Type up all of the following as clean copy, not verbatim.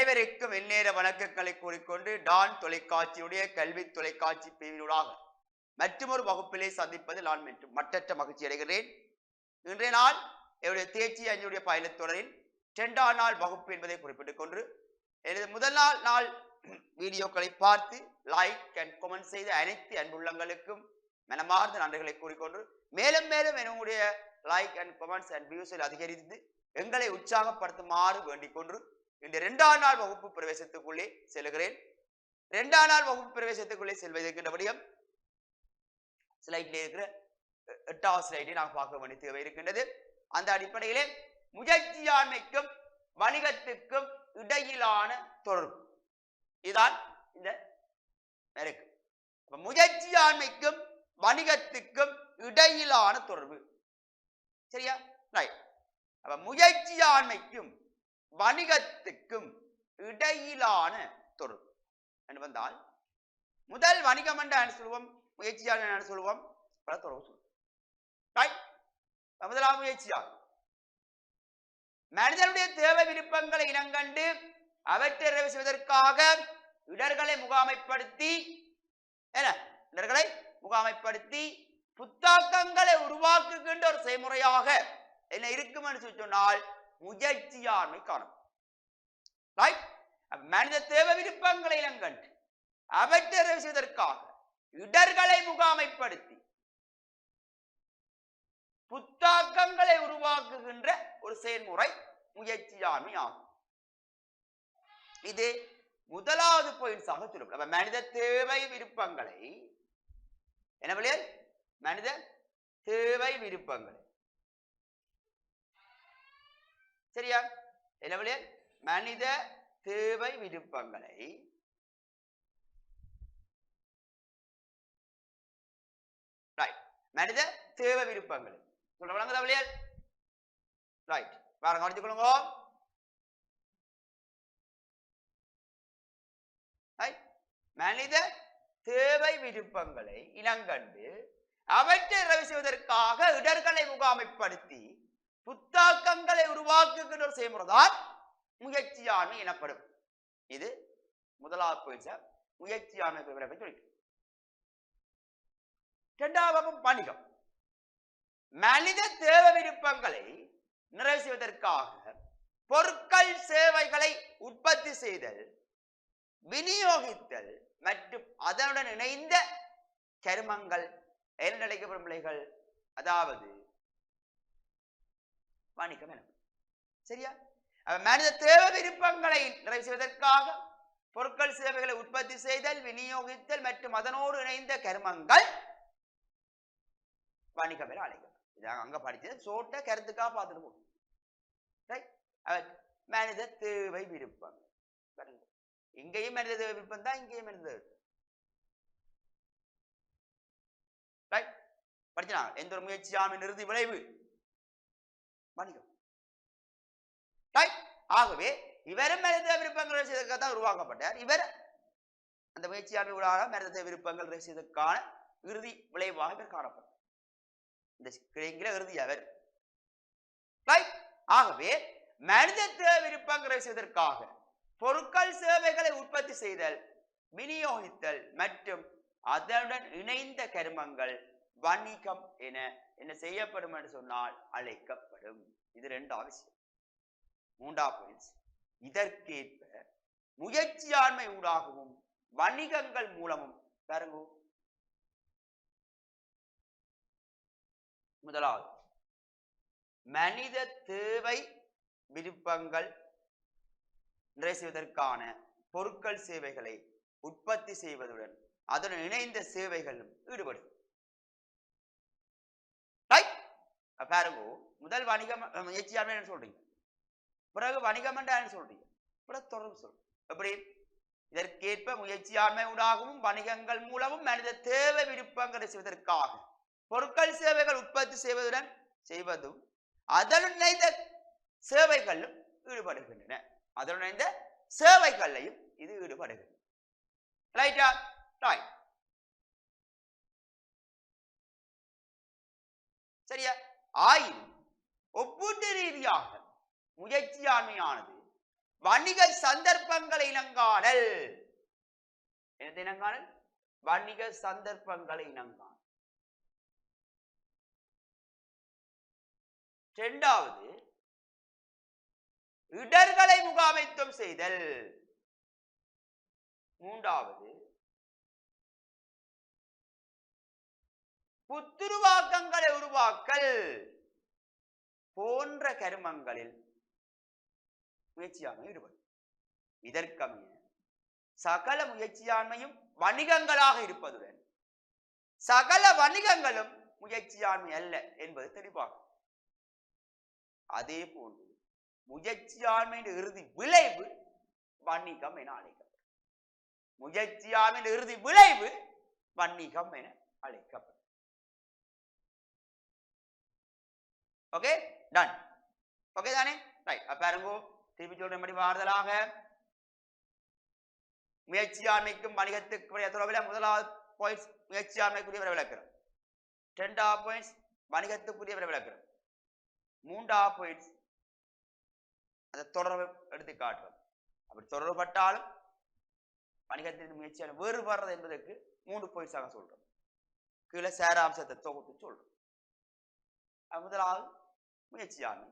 அனைவருக்கும் எந்நேர வணக்கங்களை கூறிக்கொண்டு டான் தொலைக்காட்சியுடைய கல்வி தொலைக்காட்சி பிரிவினூடாக மற்றொரு வகுப்பிலே சந்திப்பதில் நான் மட்டற்ற மகிழ்ச்சி அடைகிறேன். இன்றைய நாள் என்னுடைய தேர்ச்சி அஞ்சுடைய பயிலத் தொடரில் 2ஆம் நாள் வகுப்பு என்பதை குறிப்பிட்டுக் கொண்டு எனது முதல் நாள் வீடியோக்களை பார்த்து லைக் அண்ட் கமெண்ட் செய்த அனைத்து அன்புள்ளங்களுக்கும் மனமார்ந்த நன்றிகளை கூறிக்கொண்டு மேலும் மேலும் என்னுடைய லைக் அண்ட் கமெண்ட்ஸ் அண்ட் வியூஸில் அதிகரித்து எங்களை உற்சாகப்படுத்துமாறு வேண்டிக் கொண்டு இந்த 2ஆம் நாள் வகுப்பு பிரவேசத்துக்குள்ளே செல்கிறேன். 2ஆம் நாள் வகுப்பு பிரவேசத்துக்குள்ளே செல்வதற்கின்றபடியும் ஸ்லைட்ல இருக்கிற 8வது ஸ்லைடை நாம் பார்க்க வேண்டிய தேவை இருக்கின்றது. அந்த அடிப்படையிலே முயற்சியாண்மைக்கும் வணிகத்துக்கும் இடையிலான தொடர்பு இதுதான் இந்த இருக்கு. முயற்சியாண்மைக்கும் வணிகத்துக்கும் இடையிலான தொடர்பு சரியா? ரைட். அப்ப முயற்சியாண்மைக்கும் வணிகத்துக்கும் இடையிலான தொடர்பு என்று வந்தால் முதல் வணிகம் என்று சொல்லுவோம், முயற்சியாளர் சொல்லுவோம், பல தொடர்பு சொல்லுவோம். முதலாவது முயற்சியாளர் மனிதனுடைய தேவை விருப்பங்களை இனங்கண்டு அவற்றை நிறைவு செய்வதற்காக இடர்களை முகாமைப்படுத்தி புத்தாக்கங்களை உருவாக்குகின்ற ஒரு செய்முறையாக என்ன இருக்கும் என்று சொன்னால் முயற்சியாண்மை காணும். மனித தேவை விருப்பங்களை இனங்கண்டு அவற்றை நிறைவு செய்வதற்காக இடர்களை முகாமைப்படுத்தி புத்தாக்கங்களை உருவாக்குகின்ற ஒரு செயல்முறை முயற்சியாண்மை ஆகும். இது முதலாவது பாயிண்ட்ஸாக சொல்லும். மனித தேவை விருப்பங்களை என்ன மனித தேவை விருப்பங்களை சரியா? என்ன மனித தேவை விருப்பங்களை மனித தேவை விருப்பங்களை சொல்ல ரைட். பாருங்க, கவனித்துக்கொள்ளுங்க. மனித தேவை விருப்பங்களை இனங்கண்டு அவற்றை நிறைவு செய்வதற்காக இடர்களை முகாமைப்படுத்தி புத்தாக்கங்களை உருவாக்குகின்ற ஒரு செய்முறைதான் முயற்சியாண்மை எனப்படும். இது முதலாவது பாயிண்ட், முயற்சியாண்மை சொல்லி. 2வது வணிகம். மனித தேவை விருப்பங்களை நிறைவு செய்வதற்காக பொருட்கள் சேவைகளை உற்பத்தி செய்தல், விநியோகித்தல் மற்றும் அதனுடன் இணைந்த கருமங்கள் என்ன அழைக்கப்படும் நிலைகள், அதாவது வணிகம் எனப்படும். சரியா? மனித தேவை விருப்பங்களை நிறைவு செய்வதற்காக பொருட்கள் சேவைகளை உற்பத்தி செய்தல், விநியோகித்தல் மற்றும் அதனோடு இணைந்த கருமங்கள் வணிகம் என அழைக்கப்படும். இதாக அங்க படிச்சது சோட்ட கருத்துக்காக பார்த்துட்டு போகும். மனித தேவை விருப்பம் இங்கேயும் மனித தேவை விருப்பம் தான், இங்கேயும் மனித தேவை படிச்சா எந்த ஒரு முயற்சியாண்மை இறுதி விளைவு வணிகம். ஆகவே இவரும் மனித விருப்பங்கள் செய்வதற்காக உருவாக்கப்பட்டார். இவர் அந்த முயற்சியாண்மை ஊடாக மனித விருப்பங்கள் செய்வதற்கான இறுதி விளைவாக இவர் காணப்பட்டார். இந்த கிளைங்கிற இறுதி அவர். ஆகவே மனித தேவை விருப்பங்களை செய்வதற்காக பொருட்கள் சேவைகளை உற்பத்தி செய்தல், விநியோகித்தல் மற்றும் அதனுடன் இணைந்த கருமங்கள் வணிகம் என என்ன செய்யப்படும் என்று சொன்னால் அழைக்கப்படும். இது 2வது விஷயம். 3வது பாயிண்ட், இதற்கேற்ப முயற்சியாண்மை ஊடாகவும் வணிகங்கள் மூலமும் பாருங்க. முதலாவது மனித தேவை விருப்பங்கள் நிறைவு செய்வதற்கான பொருட்கள் சேவைகளை உற்பத்தி செய்வதுடன் அதனுடன் இணைந்த சேவைகளும் ஈடுபடும். பாருங்க, முதல் வணிகம் முயற்சியாண்மை சொல்றீங்க, பிறகு வணிகம் என்று சொல்றீங்க, பிறகு தொடர்பு சொல்றீங்க. எப்படி? இதற்கேற்ப முயற்சியாண்மை ஊடாகவும் வணிகங்கள் மூலமும் மனித தேவை விருப்பங்களை செய்வதற்காக பொருட்கள் சேவைகள் உற்பத்தி செய்வதும் அதனுடன் இணைந்த சேவைகளும் ஈடுபடுகின்றன. அதனுடன் இணைந்த சேவைகளையும் இது ஈடுபடுகிறது. ரைட்டா? ரைட். சரியா? ஆயினும் ஒப்பீட்டு ரீதியாக முயற்சியாண்மையானது வணிக சந்தர்ப்பங்களை இனங்காணல். என்னது இனங்காணல்? வணிக சந்தர்ப்பங்களை இனங்காணல். இரண்டாவது இடர்களை முகாமைத்துவம் செய்தல். மூன்றாவது புத்துருவாக்கங்களை உருவாக்கல் போன்ற கருமங்களில் முயற்சியாண்மை ஈடுபடும். இதற்கமைய சகல முயற்சியாண்மையும் வணிகங்களாக இருப்பதுடன் சகல வணிகங்களும் முயற்சியாண்மை அல்ல என்பது தெளிவாகும். அதே போன்று முயற்சியாண்மையின் இறுதி விளைவு வணிகம் என அழைக்கப்படும். முயற்சியாண்மையின் இறுதி விளைவு வணிகம் என அழைக்கப்படும். Okay, done. ஓகே தானே? ரைட். பாருங்க, திருப்பி சொல்றபடி மாறுதலாக முயற்சியாண்மைக்கும் வணிகத்துக்கும் தொடர்பில் முதலாவது பாயிண்ட்ஸ் முயற்சியாண்மைக்குரிய விளக்கிறோம். இரண்டாவது பாயிண்ட்ஸ் வணிகத்துக்குரிய விளக்கிறோம். மூன்றாவது பாயிண்ட்ஸ் அந்த தொடர்பை எடுத்து காட்டுறோம். அப்படி தொடர்பட்டாலும் வணிகத்தின் முயற்சியான வேறுபடுறது என்பதற்கு 3 பாயிண்ட்ஸாக சொல்றோம். கீழே சாராம்சத்தை தொகுத்து சொல்றோம். முதலாவது முயற்சியாண்மை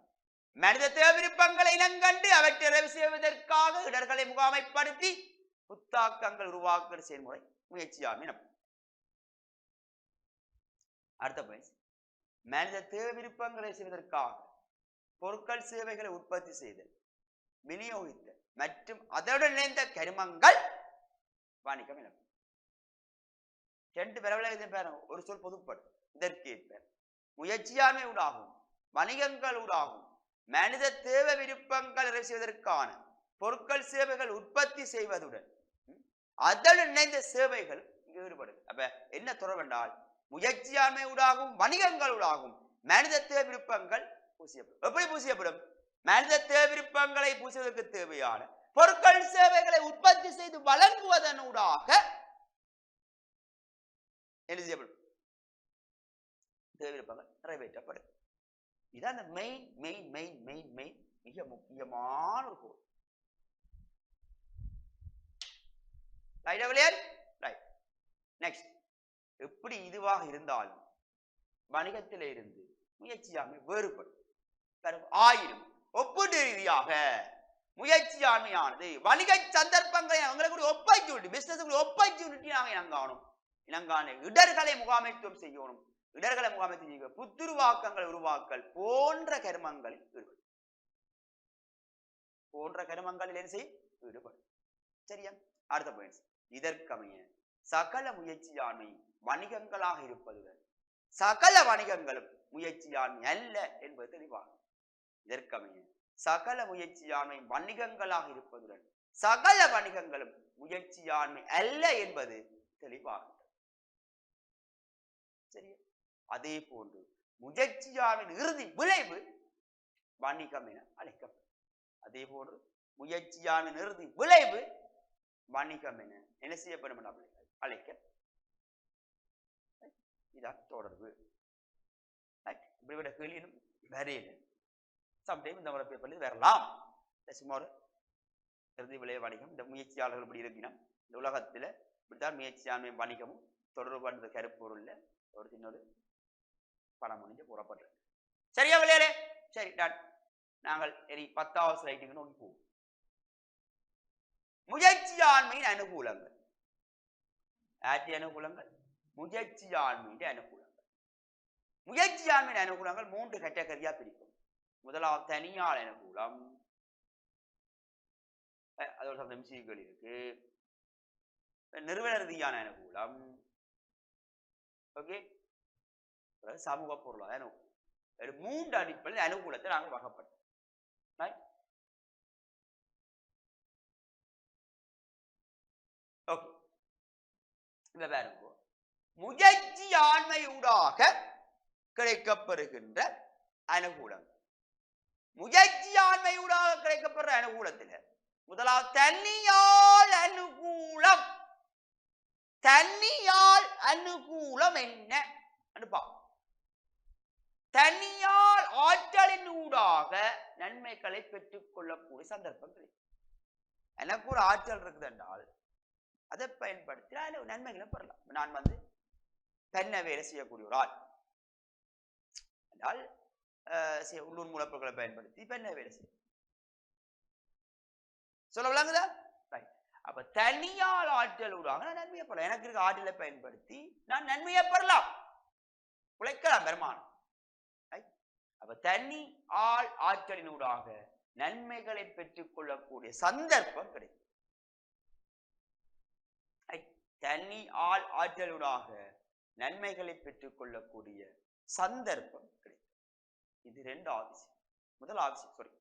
மனித விருப்பங்களை இனங்கண்டு அவற்றை நிறைவு செய்வதற்காக இடர்களை முகாமைப்படுத்தி புத்தாக்கங்கள் உருவாக்குற செயல்முறை முயற்சியாண்மை. அடுத்த பாயிண்ட், மனித தேவை விருப்பங்களை செய்வதற்காக பொருட்கள் சேவைகளை உற்பத்தி செய்தல், விநியோகித்தல் மற்றும் அதனுடன் இணைந்த கருமங்கள் வணிகம் எனப்படும். 2 விரவலகத்தையும் ஒரு சொல் பொதுப்படும். இதற்கேற்ப முயற்சியாண்மை ஊடாகும் வணிகங்கள் ஊடாகும் மனித தேவை விருப்பங்கள் நிறைவு செய்வதற்கான பொருட்கள் சேவைகள் உற்பத்தி செய்வதுடன் அதனுடன் இணைந்த சேவைகள் இங்கு ஈடுபடுது. அப்ப என்ன தொடர்பு என்றால் முயற்சியாண்மை ஊடாகும் வணிகங்கள் ஊடாகும் மனித தேவை விருப்பங்கள் பூசியப்படும். எப்படி பூசியப்படும்? மனித தேவை விருப்பங்களை பூசுவதற்கு தேவையான பொருட்கள் சேவைகளை உற்பத்தி செய்து வழங்குவதனூடாக என்ன செய்யப்படும்? தேவை விருப்பங்கள் நிறைவேற்றப்படும். இதான் மிக முக்கியமான ஒரு கோல். எப்படி இதுவாக இருந்தாலும் வணிகத்திலே இருந்து முயற்சியாண்மை வேறுபடும். ஆயினும் ஒப்பீட்டு ரீதியாக முயற்சியாண்மையானது வணிக சந்தர்ப்பங்களை அவங்களுக்கு ஒப்பர்ச்சுனிட்டி, பிசினஸ் ஒப்பர்ச்சுனிட்டி நாங்கள் இனங்காண இடர்களை முகாமைத்துவம் செய்யணும். இடர்களை முகாமைத்துவம் செய்ய புத்துருவாக்கங்கள் உருவாக்கல் போன்ற கருமங்களில் ஈடுபடும். போன்ற கருமங்களில் என்ன செய்ய ஈடுபடும். சரியா? அடுத்த பாயிண்ட், இதற்கமைய சகல முயற்சியாண்மை வணிகங்களாக இருப்பதுடன் சகல வணிகங்களும் முயற்சியாண்மை அல்ல என்பது தெளிவாகும். இதற்கமைய சகல முயற்சியாண்மை வணிகங்களாக இருப்பதுடன் சகல வணிகங்களும் முயற்சியாண்மை அல்ல என்பது தெளிவாகும். சரியா? அதே போன்று முயற்சியாண்மையின் இறுதி விளைவு வணிகம் என அழைக்கப்படும். அதே போன்று முயற்சியாண்மையின் இறுதி விளைவு வணிகம் என என்ன செய்யப்படும் அழைக்க. இதான் தொடர்பு. இப்படிப்பட்ட கேள்வியும் வரையில சம்டைம் இந்த முறை பேப்பர்ல வரலாம். சுமார் இறுதி விளைவு வணிகம், இந்த முயற்சியாளர்கள் இப்படி இருக்கணும். இந்த உலகத்துல இப்படித்தான் முயற்சியாண்மை வணிகமும் தொடர்பு பண்ற கருப்பொருள்ல ஒரு சின்னொரு பணம் முடிஞ்சு கூறப்பட்டு. சரியா விளையாடே? சரி, நாங்கள் 10வது ஸ்லைடுக்கு நோக்கி போவோம். முயற்சியாண்மையின் அனுகூலங்கள். அனுகூலங்கள் முயற்சியாண்மையின் அனுகூலங்கள். முயற்சியாண்மையின் அனுகூலங்கள் 3 கேட்டகரியா பிரிக்கும். முதலாவது தனியார் அனுகூலம், அதோட சம்சீகள் இருக்கு. நிறுவன ரீதியான அனுகூலம், ஓகே, சமூக பொருளாதார அனுகூலம். 3 அடிப்படையில் அனுகூலத்தை நாங்கள் வகைப்பட்டோம். ஓகே, இந்த பாருங்க, முயற்சியாண்மையூடாக கிடைக்கப்பெறுகின்ற அனுகூலங்கள். முயற்சியாண்மையூடாக கிடைக்கப்படுற அனுகூலத்தில் முதலாவது தனியால் அனுகூலம். தனியால் அனுகூலம் என்ன? தனியால் ஆற்றலின் ஊடாக நன்மைகளை பெற்றுக் கொள்ளக்கூடிய சந்தர்ப்பங்கள். எனக்கு ஒரு ஆற்றல் இருக்குது என்றால் அதை பயன்படுத்தி நன்மைகளை பெறலாம். நான் பெண்ண வேலை செய்யக்கூடிய ஒரு ஆள் என்றால் உள்ளூர் மூலப்பொருட்களை பயன்படுத்தி பெண்ண வேலை செய்ய சொல்ல விளங்குதா? அப்ப தனியால் ஆற்றல் ஊடாக நான் நன்மையை பெறலாம். எனக்கு இருக்க ஆற்றலை பயன்படுத்தி நான் நன்மையை பெறலாம், உழைக்கலாம், வருமானம். அப்ப தனி ஆள் ஆற்றலின் ஊடாக நன்மைகளை பெற்றுக் கொள்ளக்கூடிய சந்தர்ப்பம் கிடைக்கும். தனி ஆள் ஆற்றலூடாக நன்மைகளை பெற்றுக் கொள்ளக்கூடிய சந்தர்ப்பம் கிடைக்கும். இது ரெண்டாவது விஷயம். முதலாவது விஷயம்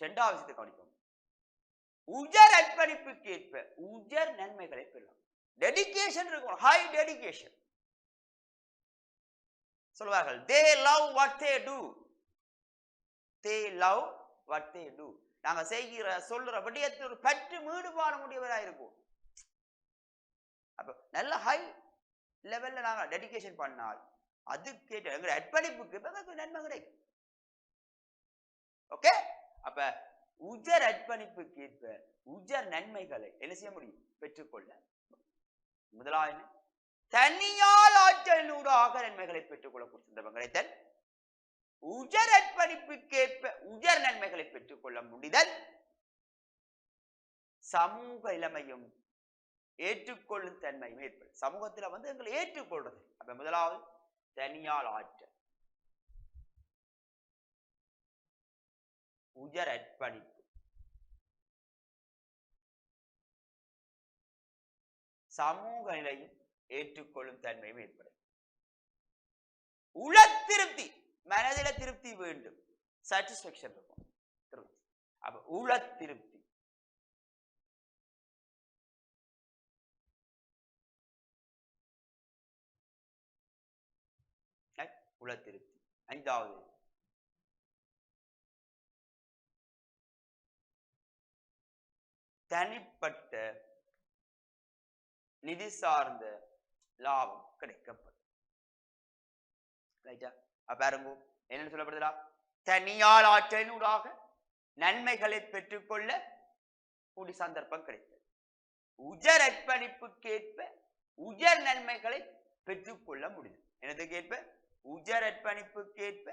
இரண்டாவது விஷயத்தை கவனிப்போம். உஜர் அர்ப்பணிப்புக்கு ஏற்ப உஜர் நன்மைகளை பெறலாம். டெடிகேஷன் இருக்கும், ஹை டெடிகேஷன். சொல்வார்கள் they love what they do. they love what they do. நாங்க செய்கிற சொல்ற விடயத்தில் ஒரு பற்று ஈடுபாடு முடியவராக இருக்கும். அப்ப நல்ல ஹை லெவல்ல நாங்க டெடிகேஷன் பண்ணால் அதுக்கு எங்க அர்ப்பணிப்புக்கு நன்மை கிடைக்கும். ஓகே, அப்ப உஜர் அர்ப்பணிப்புக்கு ஏற்ப உஜர் நன்மைகளை என்ன செய்ய முடியும்? பெற்றுக்கொள்ள. முதலாவது தனியால் ஆற்றலூடாக நன்மைகளை பெற்றுக் கொள்ளக்கூடிய சந்தர்ப்பம் கிடைத்தல், உஜர் அர்ப்பணிப்புக்கேற்ப உஜர் நன்மைகளை பெற்றுக் கொள்ள முடிதல், சமூக இளமையும் ஏற்றுக்கொள்ளும் தன்மையும் ஏற்படும். சமூகத்தில் எங்களை ஏற்றுக்கொள்றது. அப்ப முதலாவது தனியால் ஆற்றல், உஜர் அர்ப்பணிப்பு, சமூக நிலையும் ஏற்றுக்கொள்ளும் தன்மையும் ஏற்படும். உள திருப்தி, மனதில திருப்தி வேண்டும், சாட்டிஸ்பேக்ஷன் இருக்கும், திருப்தி. அப்ப உள திருப்தி, உள திருப்தி. ஐந்தாவது தனிப்பட்ட நிதி சார்ந்த லாபம் கிடைக்கப்படும். பாருங்க என்ன சொல்லப்படுதா? தனியால் ஆற்றலினூடாக நன்மைகளை பெற்றுக்கொள்ள கூடிய சந்தர்ப்பம் கிடைத்தது. உஜர் அர்ப்பணிப்புக்கேற்ப உஜர் நன்மைகளை பெற்றுக்கொள்ள முடியும். எனதுக்கேற்ப உஜர் அர்ப்பணிப்புக்கேற்ப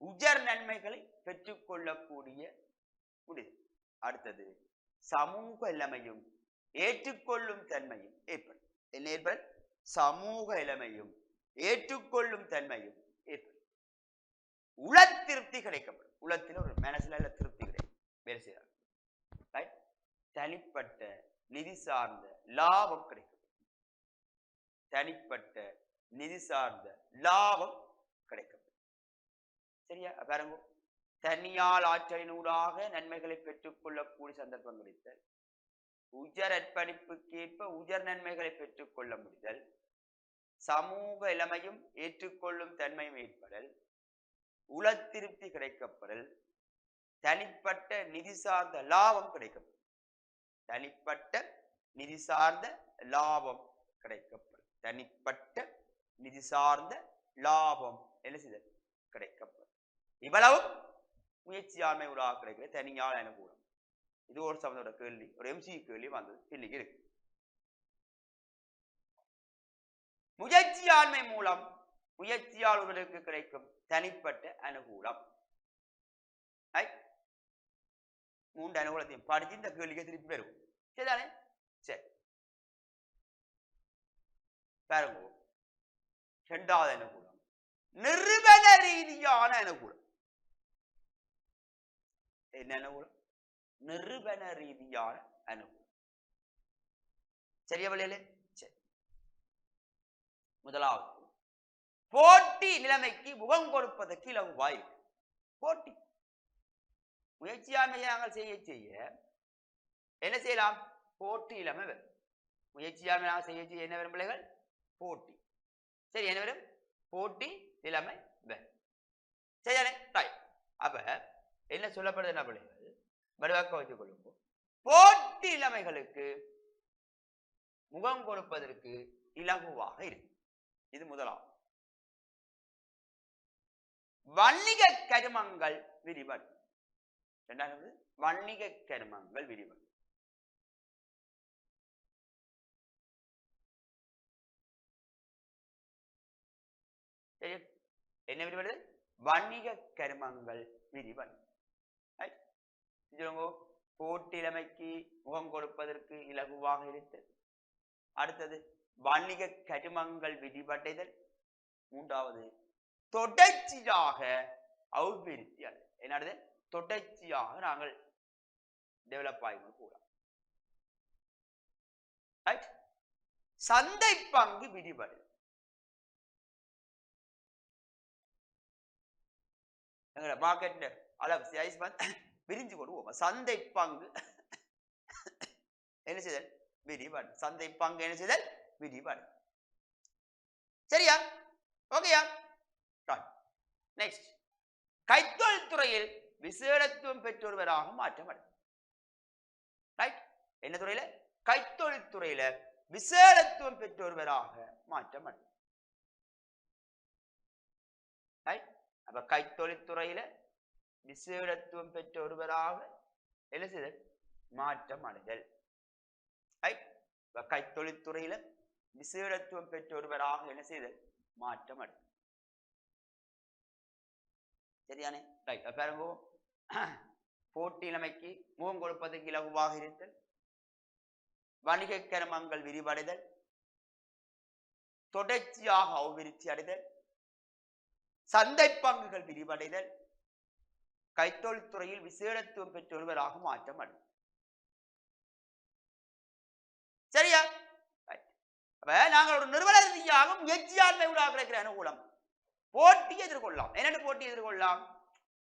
உஜர் நன்மைகளை பெற்றுக்கொள்ளக்கூடிய முடியும். அடுத்தது சமூக இளமையும் ஏற்றுக்கொள்ளும் தன்மையும் ஏற்படும். என்ன ஏற்படும்? சமூக இளமையும் ஏற்றுக்கொள்ளும் தன்மையும் ஏற்படும். உள திருப்தி கிடைக்கப்படும். உளத்தில் ஒரு மனசுல திருப்தி கிடைக்கும், வேலை செய்யறாங்க. தனிப்பட்ட நிதி சார்ந்த லாபம் கிடைக்கப்படும். தனிப்பட்ட நிதி சார்ந்த லாபம் கிடைக்கப்படும். சரியா? பாருங்க, தனியால் ஆற்றலினூடாக நன்மைகளை பெற்றுக் கொள்ளக்கூடிய சந்தர்ப்பம் கிடைத்தல், உஜர் அர்ப்பணிப்புக்கேற்ப உஜர் நன்மைகளை பெற்றுக் கொள்ள முடிதல், சமூக இளமையும் ஏற்றுக்கொள்ளும் தன்மையும் ஏற்படல், உள திருப்தி கிடைக்கப்படல், தனிப்பட்ட நிதி சார்ந்த லாபம் கிடைக்கப்படும். தனிப்பட்ட நிதி சார்ந்த லாபம் கிடைக்கப்படும். தனிப்பட்ட நிதி சார்ந்த லாபம் என்ன செய்தல்? கிடைக்கப்படும். இவ்வளவு முயற்சியாண்மை உருவாக கிடைக்கிற தனியால் அனுகூலம். இது ஒரு சம்பந்தோட கேள்வி, ஒரு எம்சி கேள்வி வந்தது இன்னைக்கு இருக்கு. முயற்சியாண்மை மூலம் முயற்சியாளர்களுக்கு கிடைக்கும் தனிப்பட்ட அனுகூலம். மூன்று அனுகூலத்தையும் படிச்சு இந்த கேள்விக்கு திருப்பி பெறும். சரிதானே? சரி, பாருங்க. இரண்டாவது அனுகூலம் நிறுவன ரீதியான அனுகூலம். என்ன அனுகூலம்? நிறுவன ரீதியான அனுகூலம். சரியா வழியிலே? சரி. முதலாவது போட்டி நிலைமைக்கு முகம் கொடுப்பதற்கு இலகுவாய் இருக்கு. போட்டி முயற்சியாண்மையை நாங்கள் செய்ய செய்ய என்ன செய்யலாம்? போட்டி இல்லாம வரும். முயற்சியாண்மை நாங்கள் செய்ய செய்ய என்ன வரும் பிள்ளைகள்? போட்டி. சரி, என்ன வரும்? போட்டி இல்லாமை வரும். சரியானே? அப்ப என்ன சொல்லப்படுது? என்ன பிள்ளைகள் வடிவாக்க வைத்துக் கொள்ளும். போட்டி இளமைகளுக்கு முகம் கொடுப்பதற்கு இலகுவாக இருக்கு. இது முதலாவது. வணிக கருமங்கள் விரிவல். இரண்டாவது வணிக கருமங்கள் விரிவல். என்ன விரிவடைதல்? வணிக கருமங்கள் விரிவடைதல். போட்டியிலமைக்கு முகம் கொடுப்பதற்கு இலகுவாக இருத்தல். அடுத்தது வணிக கருமங்கள் விரிவடைதல். மூன்றாவது தொடர்ச்சியாக அபிவிருத்தி அடைதல். என்னது? தொடர்ச்சியாக நாங்கள் டெவலப் ஆகணும் கூட. சந்தை பங்கு விரிவடைதல். மார்க்கெட் அளவு சைஸ் விரிஞ்சு கொடுவோம். சந்தை பங்கு என்ன செய்தல்? விரிவடை. சந்தை பங்கு என்ன செய்தல்? விரிவடை. சரியா? ஓகேயா? நெக்ஸ்ட், கைத்தொழில் துறையில் விசேடத்துவம் பெற்றொருவராக மாற்றமடைதல். ரைட்? என்ன துறையில? கைத்தொழில் துறையில விசேடத்துவம் பெற்றொருவராக மாற்றமடைதல். ரைட்? அப்ப கைத்தொழில் துறையில விசேடத்துவம் பெற்ற ஒருவராக என்ன செய்தல்? மாற்றம் அடைதல். கைத்தொழில் துறையில விசேடத்துவம் பெற்ற ஒருவராக என்ன செய்தல்? மாற்றம் அடைதல். சரியானே? ரைட். பாருங்க, போட்டியிலமைக்கு முகம் கொடுப்பதற்கு இலகுவாக இருத்தல், வணிக கருமங்கள் விரிவடைதல், தொடர்ச்சியாக அபிவிருத்தி அடைதல், சந்தை பங்குகள் விரிவடைதல், கைத்தொழில் துறையில் விசேடத்துவம் பெற்றொருவராக மாற்றம் அடைதல். சரியா? நாங்கள் ஒரு நிறுவன ரீதியாக முயற்சியாண்மை ஊடாக கிடைக்கிற அனுகூலம் போட்டி எதிர்கொள்ளலாம். என்னென்ன போட்டி எதிர்கொள்ளலாம்?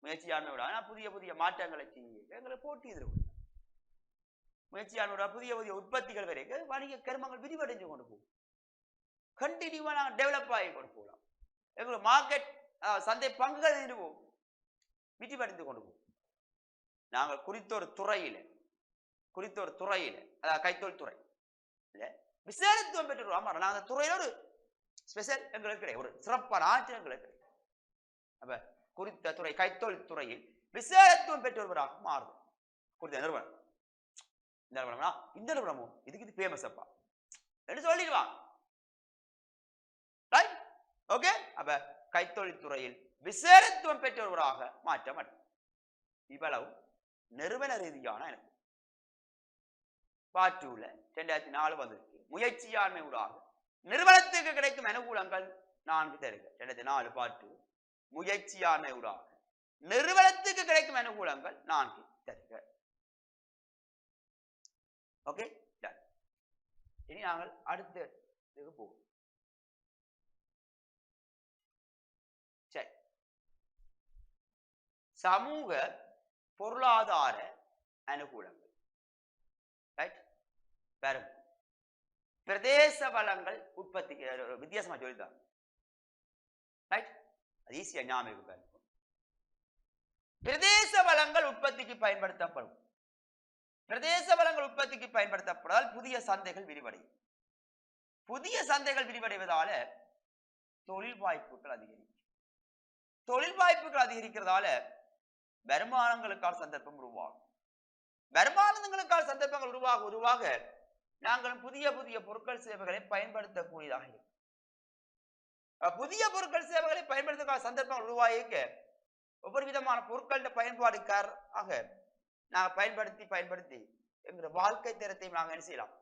முயற்சியாண்மை ஊடாக புதிய புதிய மாற்றங்களை செய்ய எங்களை போட்டி எதிர்கொள்ளலாம். முயற்சியாண்மை புதிய புதிய உற்பத்திகள் வரைக்கும் வணிக கருமங்கள் விரிவடைஞ்சு கொண்டு போகும். கண்டினியூவா நாங்கள் டெவலப் ஆகி கொண்டு போகலாம். எங்களுக்கு மார்க்கெட் சந்தை பங்குகள் நிறுவோம் விரிவடைந்து கொண்டு போகும். நாங்கள் குறித்த ஒரு துறையில அதாவது கைத்தொழில் துறை விசேடத்துவம் பெற்றுருவோம். நாங்கள் அந்த துறையில ஒரு ஸ்பெஷல் எங்களுக்கு கிடையாது, ஒரு சிறப்பான ஆற்றல் எங்களுக்கு கிடையாது. அப்ப குறித்த துறை கைத்தொழில் துறையில் விசேடத்துவம் பெற்றொருவராக மாறுது. குறித்த நிறுவனம், இந்த நிறுவனம்னா இந்த நிறுவனமும் இதுக்கு இது ஃபேமஸ் அப்பா என்று சொல்லிடுவான். ரைட்? ஓகே. அப்ப கைத்தொழில் துறையில் விசேடத்துவம் பெற்றொருவராக மாற்றம் அடைதல். இவ்வளவு நிறுவன ரீதியான எனக்கு பார்ட் 2ல 2004 வந்திருக்கு. முயற்சியாண்மை ஊடாக நிறுவனத்துக்கு கிடைக்கும் அனுகூலங்கள் 4 தருக. 2004 பார்ட் 2 முயற்சியாண்மை ஊடாக நிறுவனத்துக்கு கிடைக்கும் அனுகூலங்கள் 4 தருக. ஓகே. இனி நாங்கள் அடுத்த இதுக்கு போவோம். சரி, சமூக பொருளாதார அனுகூலங்கள். ரைட்? பாருங்க, பிரதேச வளங்கள் உற்பத்திக்கு வித்தியாசமா சொல்லிட்டாங்க. ரைட்? அது ஈஸியா ஞாபகம் பாருங்க. பிரதேச வளங்கள் உற்பத்திக்கு பயன்படுத்தப்படும். பிரதேச வளங்கள் உற்பத்திக்கு பயன்படுத்தப்படால் புதிய சந்தைகள் விரிவடையும். புதிய சந்தைகள் விரிவடைவதால தொழில் வாய்ப்புகள் அதிகரிக்கும். தொழில் வாய்ப்புகள் அதிகரிக்கிறதால வருமானங்களுக்கான சந்தர்ப்பம் உருவாகும். வருமானங்களுக்கான சந்தர்ப்பங்கள் உருவாக நாங்களும் புதிய புதிய பொருட்கள் சேவைகளை பயன்படுத்தக்கூடியதாக இருக்கும். புதிய பொருட்கள் சேவைகளை பயன்படுத்த சந்தர்ப்பங்கள் உருவாக ஒவ்வொரு விதமான பொருட்களின் பயன்பாடுக்காக நாங்கள் பயன்படுத்தி எங்களோட வாழ்க்கை தரத்தையும் நாங்கள் என்ன செய்யலாம்?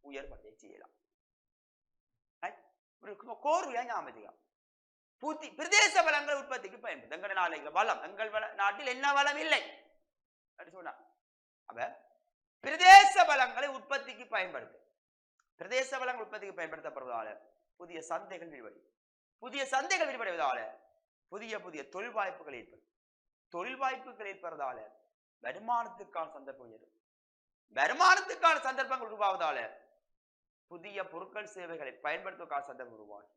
உயர்வடைய செய்யலாம். கோர்வையா ஞாபகம், பிரதேச வளங்கள் உற்பத்திக்கு பயன்படுது. எங்கள் நாளைக்கு வளம், எங்கள் நாட்டில் என்ன வளம் இல்லை சொன்னா அப்ப பிரதேச வளங்களை உற்பத்திக்கு பயன்படுத்து. பிரதேச வளங்கள் உற்பத்திக்கு பயன்படுத்தப்படுவதால புதிய சந்தைகள் விரிவடையும். புதிய சந்தைகள் விரிவடைவதால புதிய புதிய தொழில் வாய்ப்புகள் ஏற்படும். தொழில் வாய்ப்புகள் ஏற்படுறதால வருமானத்துக்கான சந்தர்ப்பம் ஏற்படும். வருமானத்துக்கான சந்தர்ப்பங்கள் உருவாவதால புதிய பொருட்கள் சேவைகளை பயன்படுத்துவதற்கான சந்தர்ப்பம் உருவாகி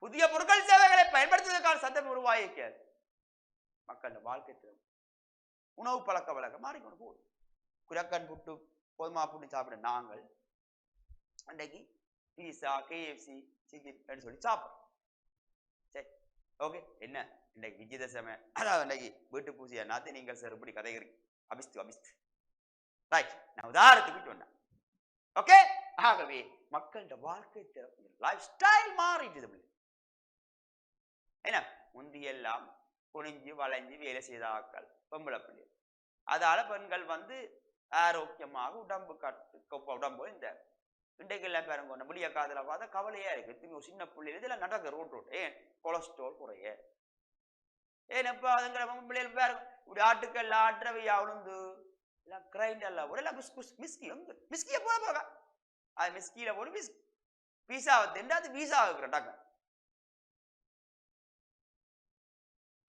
புதிய பொருட்கள் சேவைகளை பயன்படுத்துவதற்கான சந்தர்ப்பம் உருவாகிக்க மக்கள் வாழ்க்கை திறன், உணவு பழக்க வழக்கம் மாறிக்கொண்டு போகுது. குரக்கன் புட்டு, கோதுமா புட்டு சாப்பிட நாங்கள் அன்றைக்கு பீஸா, KFC, சிக்கன் சொல்லி சாப்பிடுறோம். சரி, ஓகே. என்ன இன்றைக்கு விஜயதசமி, அதாவது இன்றைக்கு வீட்டு பூஜையா நாத்து நீங்கள் சார் இப்படி கதைகிறீங்க. அபிஸ்து ரைட். நான் உதாரணத்துக்கு சொன்னேன். ஓகே. ஆகவே மக்களோட வாழ்க்கை லைஃப் ஸ்டைல் மாறிடுது. என்ன முந்தியெல்லாம் குனிஞ்சு வளைஞ்சு வேலை செய்த ஆட்கள் பொம்பளை பிள்ளை. அதால பெண்கள் வந்து ஆரோக்கியமாக உடம்பு இந்த இன்றைக்கெல்லாம் பாருங்க விடிய காதல பார்த்தா கவலையா இருக்கு. சின்ன பிள்ளைகள் இதெல்லாம் நடக்க ரோட் ஏன் கொலஸ்ட்ரால் குறைய ஏன் எப்ப அதுங்கிற பிள்ளைகள் பாருங்க இப்படி ஆட்டுக்கல்ல ஆட்டுறவையா உளுந்து எல்லாம் கிரைண்டர்ல கூட எல்லாம் மிஸ்கிய போல போக அது மிஸ்கியில போட்டு பீஸாவை திண்டு அது பீஸா வைக்கிறட்டாங்க.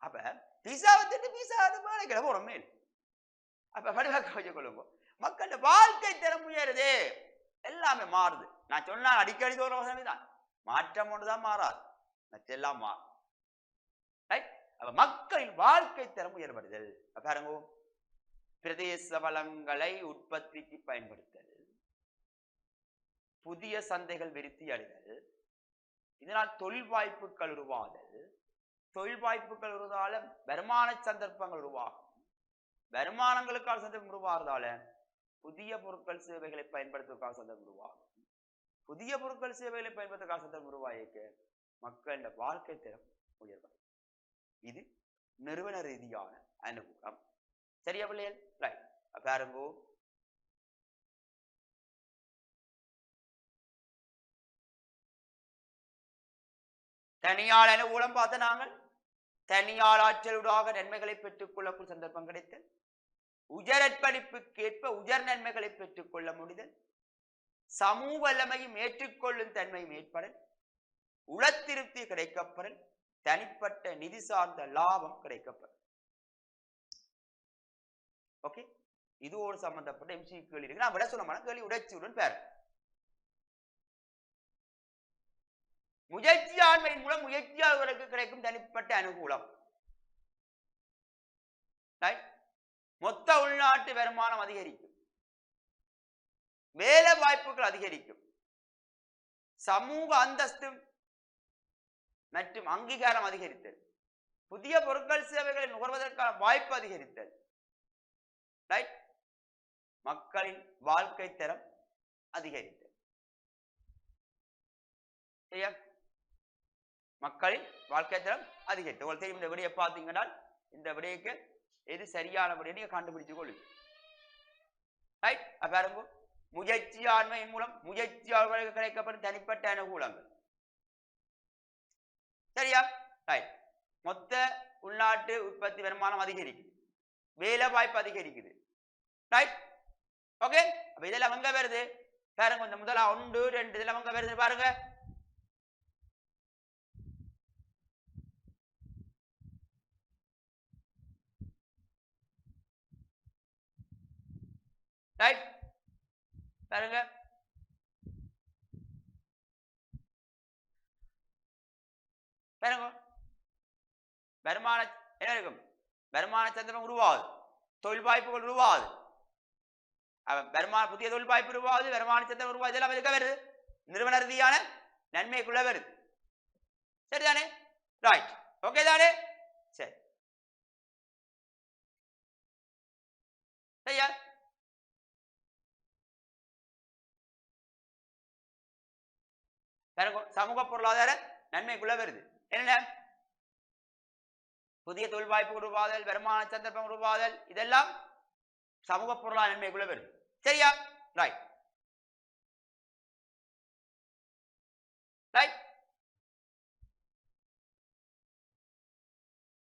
அப்ப பீஸாவை திண்டு பீஸா கிடைக்கிற போறோம் மேல். அப்ப வடிவாக்க வச்சு கொள்ளுங்க மக்களோட வாழ்க்கை தரம் உயருது, எல்லாமே மாறுது. நான் சொன்னா அடிக்கடி சொல்ற தான் மாற்றம் ஒன்றுதான் மாறாது, மற்றெல்லாம் மாறும். அப்ப மக்களின் வாழ்க்கை தரம் உயர்வடுதல் பாருங்க. பிரதேச வளங்களை உற்பத்திக்கு பயன்படுத்தல், புதிய சந்தைகள் விருத்தி அடைதல், இதனால் தொழில் வாய்ப்புகள் உருவாதல், தொழில் வாய்ப்புகள் உருவாதால வருமான சந்தர்ப்பங்கள் உருவாகும், வருமானங்களுக்கான சந்தர்ப்பம் உருவாகிறதால புதிய பொருட்கள் சேவைகளை பயன்படுத்துவதற்கான சந்தர்ப்பம் உருவாகும், புதிய பொருட்கள் சேவைகளை பயன்படுத்துவதற்கான சந்தர்ப்பம் உருவாகிக்க மக்களோட வாழ்க்கை தரம் உயர்வடையும். இது நிறுவன ரீதியான அனுகூலம். சரியா பிள்ளைகள்? ரைட். பாருங்க தனியார் அனுகூலம் பார்த்த நாங்கள் தனியார் ஆற்றலுடாக நன்மைகளை பெற்றுக் கொள்ளக்கூடிய சந்தர்ப்பம் கிடைத்தல், உயரற்படிப்புக்கேற்ப உயர் நன்மைகளை பெற்றுக் கொள்ள முடிதல், சமூக வல்லமையும் ஏற்றுக்கொள்ளும் தன்மையும் ஏற்படல், உளத்திருப்தி கிடைக்கப்படல், தனிப்பட்ட நிதி சார்ந்த லாபம் கிடைக்கப்படும். ஓகே, இது ஒரு சம்பந்தப்பட்ட எம்சி கேள்வி இருக்கு. நான் விட சொன்ன கேள்வி உடைச்சியுடன் பேர் முயற்சியாண்மையின் மூலம் முயற்சியாளர்களுக்கு கிடைக்கும் தனிப்பட்ட அனுகூலம். மொத்த உள்நாட்டு வருமானம் அதிகரிக்கும், வேலை வாய்ப்புகள் அதிகரிக்கும், சமூக அந்தஸ்து மற்றும் அங்கீகாரம் அதிகரித்தல், புதிய பொருட்கள் சேவைகளை நுகர்வதற்கான வாய்ப்பு அதிகரித்தல், மக்களின் வாழ்க்கை தரம் அதிகரித்தல். சரியா? மக்களின் வாழ்க்கை தரம் அதிகரித்தல். உங்களுக்கு தெரியும், இந்த விடையை பார்த்தீங்கன்னா இந்த விடைக்கு எது சரியான விடையை நீங்க கண்டுபிடிச்சு கொள்ளுங்க. பாருங்க, முயற்சியாண்மையின் மூலம் முயற்சியாளர்களுக்கு கிடைக்கப்படும் தனிப்பட்ட அனுகூலங்கள். சரியா? மொத்த உள்நாட்டு உற்பத்தி வருமானம் அதிகரிக்குது, வேலை வாய்ப்பு அதிகரிக்குது. ஓகே, அப்ப இதெல்லாம் எங்க வருது பாருங்க. இந்த முதலா 1 2 இதெல்லாம் எங்க வருது பாருங்க. பாருங்க, பாருங்க வருமான என்ன இருக்கும், வருமான சந்தர்ப்பம் உருவாகுது, தொழில் வாய்ப்புகள் உருவாகுது, வருமான புதிய தொழில் வாய்ப்பு உருவாகுது, வருமான சந்தர்ப்பம் உருவாகுது. இதெல்லாம் எதுக்கு வருது? நிறுவன ரீதியான நன்மைக்குள்ள வருது. சரிதானே? ரைட். ஓகே தானே? சரி, சரியா? சமூக பொருளாதார நன்மைக்குள்ள வருது. என்ன? புதிய தொழில் வாய்ப்பு உருவாதல், வருமான சந்தர்ப்பம் உருவாதல், இதெல்லாம் சமூக பொருளாதார நன்மைக்குள்ள வருது. சரியா? ரைட். ரைட்.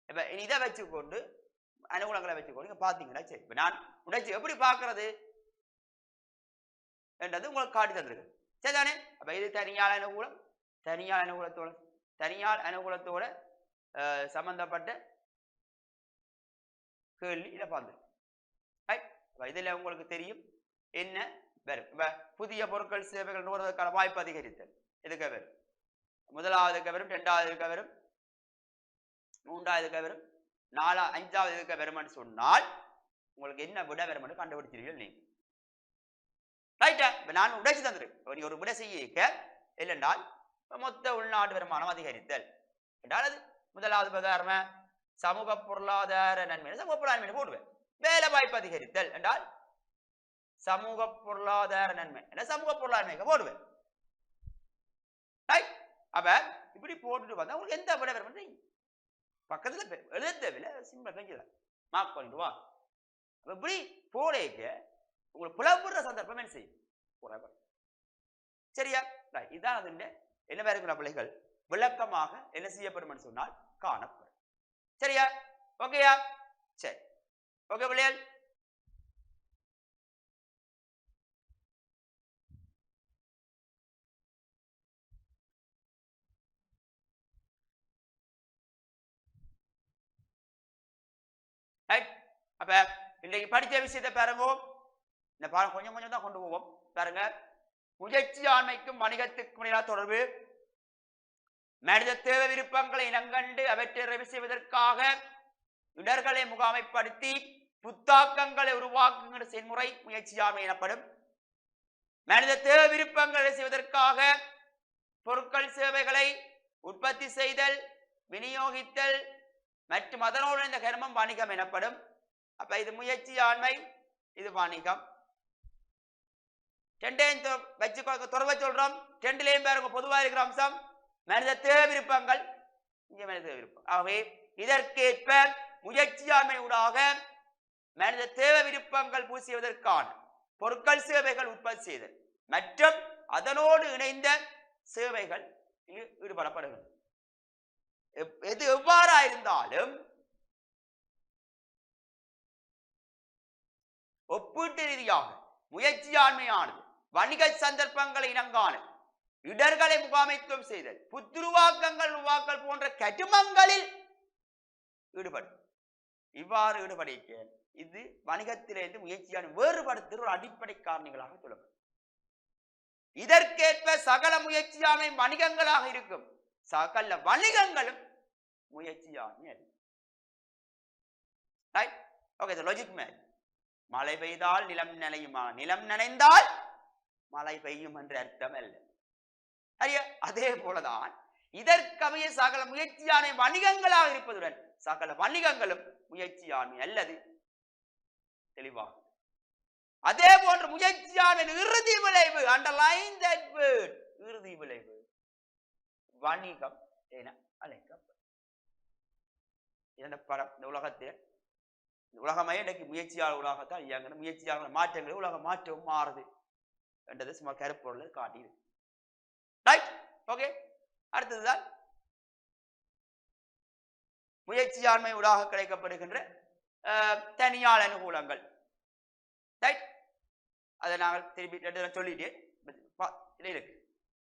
இப்ப இதை வச்சுக்கொண்டு அனுகூலங்களை வச்சுக்கொண்டு பாத்தீங்கன்னா சரி, இப்ப நான் உடைச்சு எப்படி பாக்குறது என்றது உங்களுக்கு காட்டி தந்திருக்கு. சரிதானே? அப்ப இது தனியார் அனுகூலம், தனியார் அனுகூலத்தோட சம்பந்தப்பட்ட கேள்வி இதை பார்த்து. இதுல உங்களுக்கு தெரியும் என்ன வரும். புதிய பொருட்கள் சேவைகள் நுகர்வதற்கான வாய்ப்பு அதிகரித்தல் எதுக்கு வரும்? முதலாவதுக்கு வரும், 2வது வரும், 3வது வரும், 5வது வரும்னு சொன்னால் உங்களுக்கு என்ன விட வரும் கண்டுபிடிச்சிருக்கீர்கள் நீங்க. ரைட்டா? நான் உடைச்சு தந்துருக்கேன். நீ ஒரு விட செய்ய இல்லைன்றால் மொத்த உள்நாட்டு வருமானம் அதிகரித்தல் என்றால் அது முதலாவது பிரகாரமா சமூக பொருளாதார நன்மை, சமூக பொருளாதார போடுவேன். வேலை வாய்ப்பு அதிகரித்தல் என்றால் சமூக பொருளாதார நன்மை என்ன, சமூக பொருளாதார போடுவேன். அப்ப இப்படி போட்டுட்டு வந்தா உங்களுக்கு எந்த விட வரும்? பக்கத்துல எழுத தேவையில்லை, சிம்பிள் பெஞ்சில மார்க் பண்ணிட்டு வா. எப்படி போலேக்கு உங்களுக்கு புலப்படுற சந்தர்ப்பம் என்ன செய்யும்? சரியா? இதான் அது என்ன வேறு பிள்ளைகள் விளக்கமாக என்ன செய்யப்படும் சொன்னால் காணப்படும். சரியா? ஓகேயா? சரி, ஓகே பிள்ளைகள். அப்ப இன்னைக்கு படிச்ச விஷயத்தை பாருங்க. இந்த பாடம் கொஞ்சம் கொஞ்சம் தான் கொண்டு போவோம். பாருங்க, முயற்சி ஆண்மைக்கும் வணிகத்துக்கும் இடையிலான தொடர்பு, மனித தேவை விருப்பங்களை இனங்கண்டு அவற்றை நிறைவு செய்வதற்காக இடர்களை முகாமைப்படுத்தி புத்தாக்கங்களை உருவாக்குகின்ற செயல்முறை முயற்சியாண்மை எனப்படும். மனித தேவை விருப்பங்களை செய்வதற்காக பொருட்கள் சேவைகளை உற்பத்தி செய்தல், விநியோகித்தல் மற்றும் அதனோடு இந்த கர்மம் வணிகம் எனப்படும். அப்ப இது முயற்சி ஆண்மை, இது வணிகம். ரெண்டையும் வச்சு தொடர்பை சொல்றோம். ரெண்டுலையும் பாருங்க பொதுவாக இருக்கிற அம்சம் மனித தேவை விருப்பங்கள், இங்க மனித தேவை விருப்பம். ஆகவே இதற்கேற்ப முயற்சி ஆண்மை ஊடாக மனித தேவை விருப்பங்கள் பூசிவதற்கான பொருட்கள் சேவைகள் உற்பத்தி செய்தல் மற்றும் அதனோடு இணைந்த சேவைகள் ஈடுபடப்படுகிறது. எது எவ்வாறா இருந்தாலும் ஒப்பீட்டு ரீதியாக முயற்சியாண்மையானது வணிக சந்தர்ப்பங்களை இனங்காண இடர்களை முகாமைத்துவம் செய்தல், புத்துருவாக்கங்கள் உருவாக்கல் போன்ற கட்டுமங்களில் ஈடுபடும். இவ்வாறு ஈடுபடிக்க இது வணிகத்திலிருந்து முயற்சியான வேறுபடுத்துகிற ஒரு அடிப்படை காரணிகளாக சொல்லப்படும். இதற்கேற்ப சகல முயற்சியாண்மை வணிகங்களாக இருக்கும். சகல வணிகங்களும் முயற்சியாண்மை அல்ல. ரைட்? Okay, logic man. மழை பெய்தால் நிலம் நனையுமா? நிலம் நனைந்தால் மழை பெய்யும் என்ற அர்த்தம் அல்ல. சரியா? அதே போலதான் இதற்கமைய சகல முயற்சியாண்மை வணிகங்களாக இருப்பதுடன் சகல வணிகங்களும் முயற்சியாண்மை அல்லது தெளிவாக. அதே போன்று முயற்சியாண்மை இறுதி விளைவு, அண்டர்லைன் தட் வேர்ட், இறுதி விளைவு வணிகம் என அழைக்கப்படும். இந்த படம் இந்த உலகத்தில் உலகமே இன்றைக்கு முயற்சியாளர் உலகத்தான் இயங்கணும். முயற்சியாளர் மாற்றங்கள் உலக மாற்றவும் மாறுது என்றது சும்மா கருப்பொருள் காட்டியிருக்கு. ரைட்? ஓகே, அடுத்ததுதான் முயற்சியாண்மை ஊடாக கிடைக்கப்படுகின்ற தனியார் அனுகூலங்கள். ரைட்? அதை நாங்கள் திருப்பி சொல்லிட்டே இருக்கு.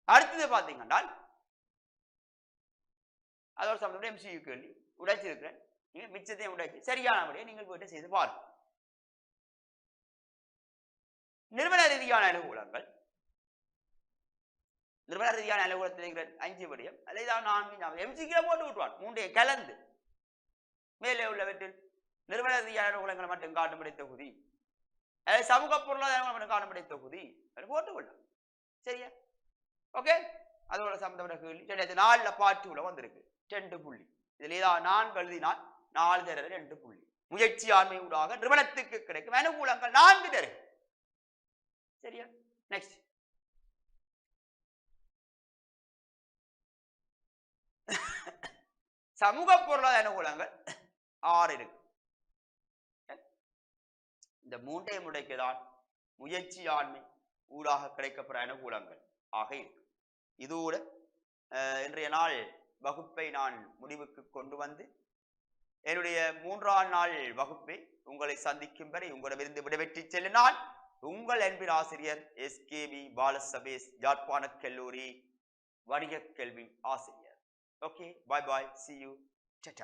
அடுத்தது பார்த்தீங்கன்னா அதோட சம்பந்தப்பட்ட MCQ கேள்வி உடைச்சிருக்கிறேன். நீங்க மிச்சத்தையும் உடைச்சு சரியானபடியே நீங்கள் போயிட்டு செய்து பாருங்க. நிறுவன ரீதியான அனுகூலங்கள். நிறுவன ரீதியான அலுவலகத்தில் 5 விடயம் அல்லது 4 MCQ போட்டு விட்டுவான். 3 கலந்து மேலே உள்ளவற்றில் நிறுவன ரீதியான அனுகூலங்களை மட்டும் காட்டும்படி தொகுதி, சமூக பொருளாதார மட்டும் காட்டும்படி தொகுதி போட்டு விடலாம். சரியா? ஓகே, அதோட சம்பந்தப்பட்ட கேள்வி 4 பாட்டுல வந்திருக்கு. 2 புள்ளி. இதுல ஏதாவது 4 எழுதினால் 4 தர 2 புள்ளி. முயற்சி ஆண்மை ஊடாக நிறுவனத்துக்கு கிடைக்கும் அனுகூலங்கள் 4 தர. சரியா? நெக்ஸ்ட் சமூக பொருளாதார அனுகூலங்கள் 6 இருக்கு. இந்த 3ஐயும் உடைக்கதான் முயற்சி ஆண்மை ஊடாக கிடைக்கப்பட அனுகூலங்கள் ஆக இருக்கு. இதோட இன்றைய நாள் வகுப்பை நான் முடிவுக்கு கொண்டு வந்து என்னுடைய 3ஆம் நாள் வகுப்பை உங்களை சந்திக்கும் வரை உங்களிடமிருந்து விடைபெற்று செல்லும் நான் உங்கள் அன்பின் ஆசிரியர் SKB பாலசபேஸ், யாழ்ப்பாண கல்லூரி வணிக கல்வி ஆசிரியர். Okay, bye bye, see you, tata.